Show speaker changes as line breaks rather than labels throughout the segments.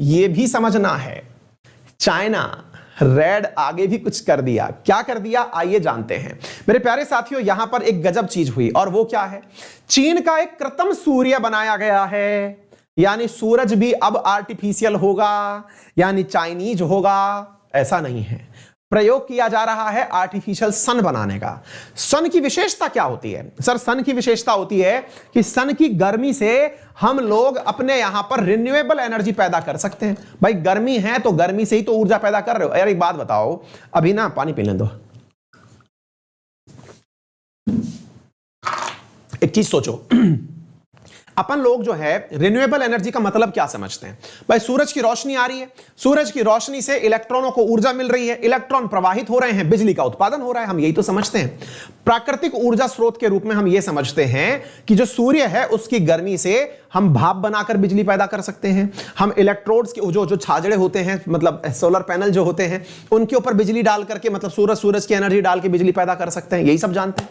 यह भी समझना है, चाइना रेड आगे भी कुछ कर दिया। क्या कर दिया आइए जानते हैं मेरे प्यारे साथियों। यहां पर एक गजब चीज हुई और वो क्या है, चीन का एक कृत्रिम सूर्य बनाया गया है, यानी सूरज भी अब आर्टिफिशियल होगा, यानी चाइनीज होगा। ऐसा नहीं है, प्रयोग किया जा रहा है आर्टिफिशियल सन बनाने का। सन की विशेषता क्या होती है सर? सन की विशेषता होती है कि सन की गर्मी से हम लोग अपने यहां पर रिन्यूएबल एनर्जी पैदा कर सकते हैं। भाई गर्मी है तो गर्मी से ही तो ऊर्जा पैदा कर रहे हो। यार एक बात बताओ, अभी ना पानी पी लें दो, एक चीज सोचो, अपन लोग जो है रिन्यूएबल एनर्जी का मतलब क्या समझते हैं? भाई सूरज की रोशनी आ रही है, सूरज की रोशनी से इलेक्ट्रॉनों को ऊर्जा मिल रही है, इलेक्ट्रॉन प्रवाहित हो रहे हैं, बिजली का उत्पादन हो रहा है, हम यही तो समझते हैं। प्राकृतिक ऊर्जा स्रोत के रूप में हम यह समझते हैं कि जो सूर्य है उसकी गर्मी से हम भाप बनाकर बिजली पैदा कर सकते हैं। हम इलेक्ट्रोड्स के जो छाजड़े होते हैं, मतलब सोलर पैनल जो होते हैं, उनके ऊपर बिजली डाल करके, मतलब सूरज की एनर्जी डाल के बिजली पैदा कर सकते हैं, यही सब जानते हैं।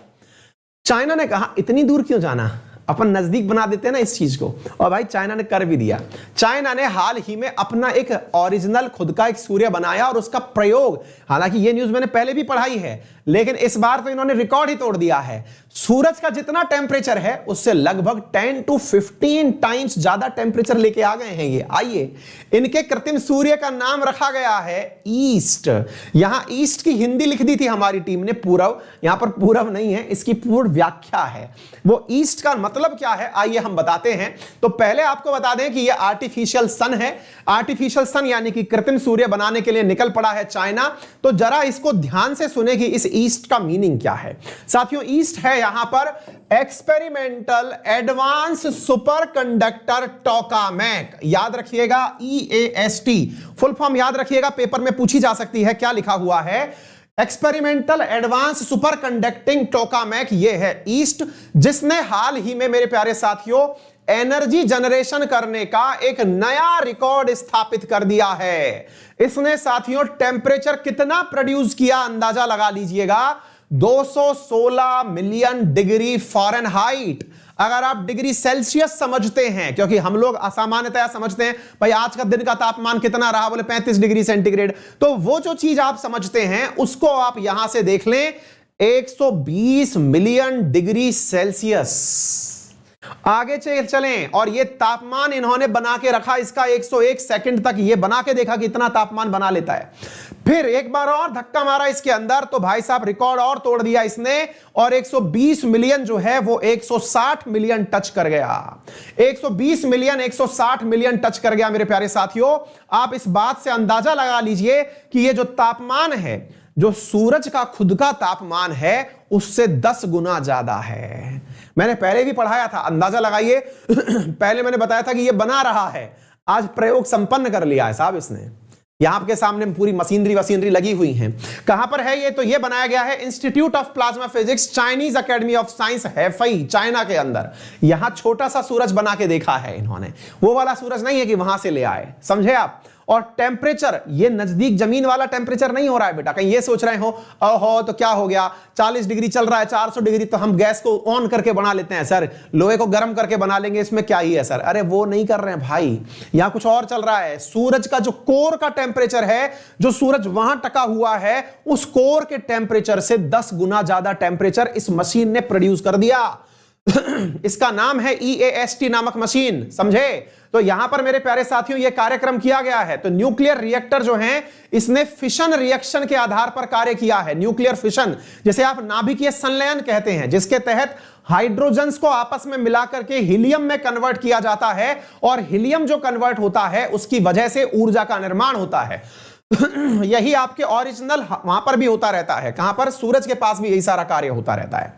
चाइना ने कहा इतनी दूर क्यों जाना, अपन नजदीक बना देते हैं ना इस चीज को। और भाई चाइना ने कर भी दिया। चाइना ने हाल ही में अपना एक ओरिजिनल खुद का एक सूर्य बनाया और उसका प्रयोग, हालांकि ये न्यूज मैंने पहले भी पढ़ाई है, लेकिन इस बार तो इन्होंने रिकॉर्ड ही तोड़ दिया है। सूरज का जितना टेम्परेचर है उससे लगभग 10 to 15 टाइम्स ज्यादा टेम्परेचर लेके आ गए हैं ये। आइए, इनके कृत्रिम सूर्य का नाम रखा गया है ईस्ट। यहां ईस्ट की हिंदी लिख दी थी हमारी टीम ने, पूरब, यहां पर पूरब नहीं है, इसकी पूर्ण व्याख्या है। वो ईस्ट का मतलब क्या है आइए हम बताते हैं। तो पहले आपको बता दें कि यह आर्टिफिशियल सन है। आर्टिफिशियल सन यानी कि कृत्रिम सूर्य बनाने के लिए निकल पड़ा है चाइना। तो जरा इसको ध्यान से सुने कि इस ईस्ट का मीनिंग क्या है। साथियों, ईस्ट है यहां पर एक्सपेरिमेंटल एडवांस सुपर कंडक्टर टोकामेक। याद रखिएगा, EAST फुल फॉर्म याद रखिएगा, पेपर में पूछी जा सकती है। क्या लिखा हुआ है? Experimental advance super conducting tokamak. ये है ईस्ट, जिसने हाल ही में मेरे प्यारे साथियों एनर्जी जनरेशन करने का एक नया रिकॉर्ड स्थापित कर दिया है। इसने साथियों टेम्परेचर कितना प्रोड्यूस किया अंदाजा लगा लीजिएगा, 216 मिलियन डिग्री फ़ारेनहाइट। अगर आप डिग्री सेल्सियस समझते हैं, क्योंकि हम लोग असामान्यतया समझते हैं भाई आज का दिन का तापमान कितना रहा, बोले 35 डिग्री सेंटीग्रेड, तो वो जो चीज आप समझते हैं उसको आप यहां से देख लें, 120 मिलियन डिग्री सेल्सियस। आगे चलें, और ये तापमान इन्होंने बना के रखा इसका 101 सेकंड तक, ये बना के देखा कि इतना तापमान बना लेता है। फिर एक बार और धक्का मारा इसके अंदर, तो भाई साहब रिकॉर्ड और तोड़ दिया इसने, और 120 मिलियन जो है वो 160 मिलियन टच कर गया। 120 मिलियन 160 मिलियन टच कर गया मेरे प्यारे साथियों। आप इस बात से अंदाजा लगा लीजिए कि ये जो तापमान है, जो सूरज का खुद का तापमान है, उससे 10 गुना ज्यादा है। मैंने पहले भी पढ़ाया था, अंदाजा लगाइए। पहले मैंने बताया था कि ये बना रहा है, आज प्रयोग संपन्न कर लिया है साहब इसने। यहां आपके सामने पूरी मशीनरी लगी हुई है। कहां पर है ये? तो ये बनाया गया है Institute of Plasma Physics, Chinese Academy of Science, Hefei, China के अंदर। यहां छोटा सा सूरज बना के देखा है इन्होंने, वो वाला सूरज नहीं है कि वहां से ले आए, समझे आप। और टेम्परेचर, ये नजदीक जमीन वाला टेम्परेचर नहीं हो रहा है बेटा। कहीं ये सोच रहे हो ओहो तो क्या हो गया, 40 डिग्री चल रहा है, 400 डिग्री तो हम गैस को ऑन करके बना लेते हैं सर, लोहे को गर्म करके बना लेंगे, इसमें क्या ही है सर। अरे वो नहीं कर रहे हैं भाई, यहां कुछ और चल रहा है। सूरज का जो कोर का टेम्परेचर है, जो सूरज वहां टका हुआ है, उस कोर के टेम्परेचर से 10 गुना ज्यादा टेम्परेचर इस मशीन ने प्रोड्यूस कर दिया। इसका नाम है EAST नामक मशीन, समझे। तो यहां पर मेरे प्यारे साथियों यह कार्यक्रम किया गया है। तो न्यूक्लियर रिएक्टर जो है, इसने फिशन रिएक्शन के आधार पर कार्य किया है। न्यूक्लियर फिशन, जैसे आप नाभिकीय संलयन कहते हैं, जिसके तहत हाइड्रोजन्स को आपस में मिलाकर के हीलियम में कन्वर्ट किया जाता है, और हीलियम जो कन्वर्ट होता है उसकी वजह से ऊर्जा का निर्माण होता है। यही आपके ओरिजिनल वहां पर भी होता रहता है। कहां पर? सूरज के पास भी यही सारा कार्य होता रहता है।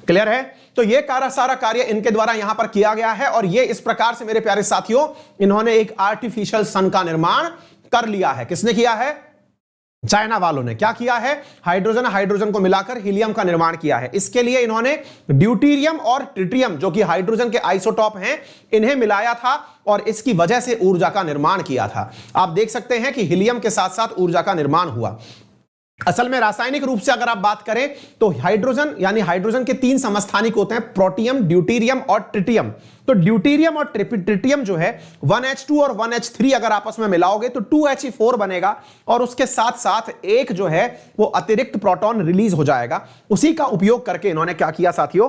क्लियर है? तो ये सारा कार्य इनके द्वारा यहां पर किया गया है, और ये इस प्रकार से मेरे प्यारे साथियों इन्होंने एक आर्टिफिशियल सन का निर्माण कर लिया है। किसने किया है? चाइना वालों ने क्या किया है, हाइड्रोजन हाइड्रोजन को मिलाकर हीलियम का निर्माण किया है। इसके लिए इन्होंने ड्यूटेरियम और ट्रिटियम जो कि हाइड्रोजन के आइसोटॉप हैं, इन्हें मिलाया था और इसकी वजह से ऊर्जा का निर्माण किया था। आप देख सकते हैं कि हीलियम के साथ साथ ऊर्जा का निर्माण हुआ। असल में रासायनिक रूप से अगर आप बात करें तो हाइड्रोजन यानी हाइड्रोजन के 3 समस्थानिक होते हैं, प्रोटियम, ड्यूटेरियम और ट्रिटियम। तो ड्यूटेरियम और ट्रिटियम जो है 1H2 और 1H3 अगर आपस में मिलाओगे तो 2He4 बनेगा और उसके साथ साथ एक जो है वो अतिरिक्त प्रोटॉन रिलीज हो जाएगा। उसी का उपयोग करके इन्होंने क्या किया साथियों,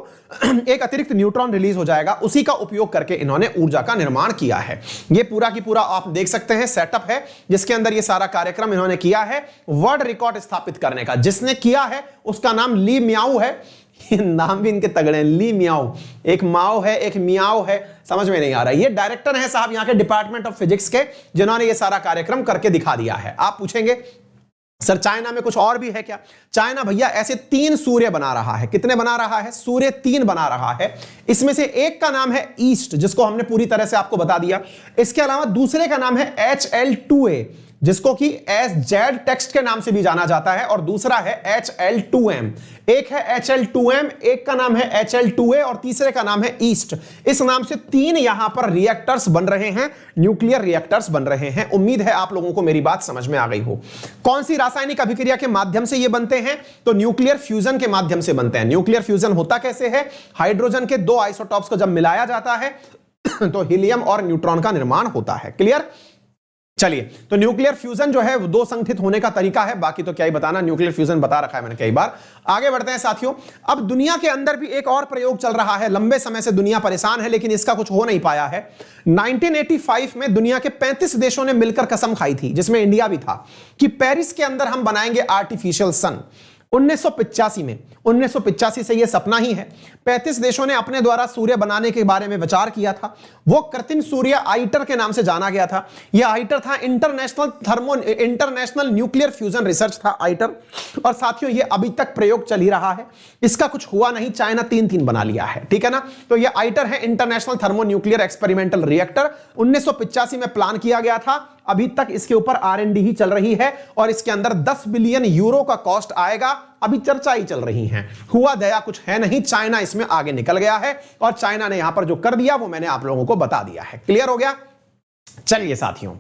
एक अतिरिक्त न्यूट्रॉन रिलीज हो जाएगा, उसी का उपयोग करके इन्होंने ऊर्जा का निर्माण किया है। ये पूरा की पूरा आप देख सकते हैं सेटअप है जिसके अंदर ये सारा कार्यक्रम इन्होंने किया है वर्ल्ड रिकॉर्ड स्थापित करने का। जिसने किया है उसका नाम ली मियाओ है। नाम भी इनके तगड़े हैं, ली मियाओ। एक माओ है, एक मियाओ है, समझ में नहीं आ रहा। ये डायरेक्टर हैं साहब यहाँ के डिपार्टमेंट ऑफ फिजिक्स के, जिन्होंने ये सारा कार्यक्रम करके दिखा दिया है। आप पूछेंगे सर चाइना में कुछ और भी है क्या? चाइना भैया ऐसे 3 सूर्य बना रहा है। कितने बना रहा है? सूर्य 3 बना रहा है। इसमें से एक का नाम है ईस्ट, जिसको हमने पूरी तरह से आपको बता दिया। इसके अलावा दूसरे का नाम है HL2A, जिसको कि Z टेक्स्ट के नाम से भी जाना जाता है, और दूसरा है HL2M। एक है HL2M, एक का नाम है HL2A और तीसरे का नाम है ईस्ट। इस नाम से 3 यहां पर रिएक्टर्स बन रहे हैं, न्यूक्लियर रिएक्टर्स बन रहे हैं। उम्मीद है आप लोगों को मेरी बात समझ में आ गई हो। कौन सी रासायनिक अभिक्रिया के माध्यम से ये बनते हैं? तो न्यूक्लियर फ्यूजन के माध्यम से बनते हैं। न्यूक्लियर फ्यूजन होता कैसे है? हाइड्रोजन के 2 आइसोटॉप्स को जब मिलाया जाता है तो हीलियम और न्यूट्रॉन का निर्माण होता है। क्लियर? चलिए, तो न्यूक्लियर फ्यूजन जो है वो 2 संगठित होने का तरीका है, बाकी तो क्या ही बताना, न्यूक्लियर फ्यूजन बता रखा है मैंने कई बार। आगे बढ़ते हैं साथियों। अब दुनिया के अंदर भी एक और प्रयोग चल रहा है। लंबे समय से दुनिया परेशान है लेकिन इसका कुछ हो नहीं पाया है। 1985 में दुनिया के 35 देशों ने मिलकर कसम खाई थी, जिसमें इंडिया भी था, कि पेरिस के अंदर हम बनाएंगे आर्टिफिशियल सन। 1985 से यह सपना ही है। 35 देशों ने अपने द्वारा सूर्य बनाने के बारे में विचार किया था। वो कृत्रिम सूर्य आइटर के नाम से जाना गया था। यह आइटर था इंटरनेशनल न्यूक्लियर फ्यूजन रिसर्च था आइटर। और साथियों ये अभी तक प्रयोग चल ही रहा है, इसका कुछ हुआ नहीं। चाइना 3 बना लिया है, ठीक है ना। तो ये आइटर है international thermo nuclear experimental reactor. 1985 में प्लान किया गया था। अभी तक इसके ऊपर R&D ही चल रही है और इसके अंदर 10 बिलियन यूरो का कॉस्ट आएगा। अभी चर्चा ही चल रही है, हुआ दया कुछ है नहीं। चाइना इसमें आगे निकल गया है और चाइना ने यहां पर जो कर दिया वो मैंने आप लोगों को बता दिया है। क्लियर हो गया? चलिए साथियों,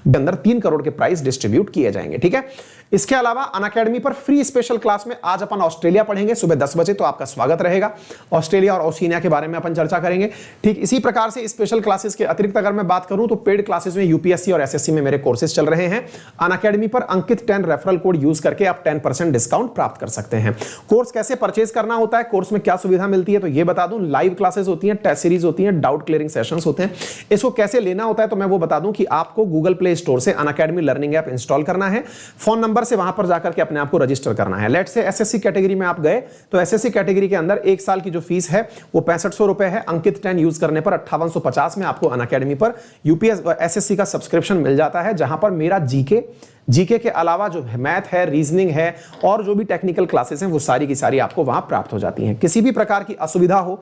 अंदर 3 करोड़ के प्राइस डिस्ट्रीब्यूट किए जाएंगे, ठीक है। इसके अलावा अनअकैडमी पर फ्री स्पेशल क्लास में आज अपन ऑस्ट्रेलिया पढ़ेंगे सुबह 10 बजे, तो आपका स्वागत रहेगा। ऑस्ट्रेलिया और ओशिनिया के बारे में अपन चर्चा करेंगे। ठीक इसी प्रकार से स्पेशल क्लासेस के अतिरिक्त अगर मैं बात करूं तो पेड क्लासेस में यूपीएससी और एसएससी में मेरे कोर्सेज चल रहे हैं। अनअकैडमी पर अंकित 10 रेफरल कोड यूज करके आप 10% डिस्काउंट प्राप्त कर सकते हैं। कोर्स कैसे परचेज करना होता है, कोर्स में क्या सुविधा मिलती है, तो ये बता दूं। लाइव क्लासेस होती हैं, टेस्ट सीरीज होती हैं, डाउट क्लियरिंग सेशंस होते हैं। इसको कैसे लेना होता है तो मैं वो बता दूं कि आपको गूगल प्ले स्टोर से अनअकैडमी लर्निंग ऐप इंस्टॉल करना है। फोन नंबर से वहां पर जाकर के अपने आप को रजिस्टर करना है। लेट से एसएससी कैटेगरी में आप गए तो एसएससी कैटेगरी के अंदर 1 साल की जो फीस है वो 6500 रुपए है। अंकित 10 यूज करने पर 5850 में आपको अनअकैडमी पर यूपीएस एसएससी का सब्सक्रिप्शन मिल जाता है, जहां पर मेरा जीके के अलावा जो मैथ है, रीजनिंग है और जो भी टेक्निकल क्लासेस हैं वो सारी की सारी आपको वहां प्राप्त हो जाती हैं। किसी भी प्रकार की असुविधा हो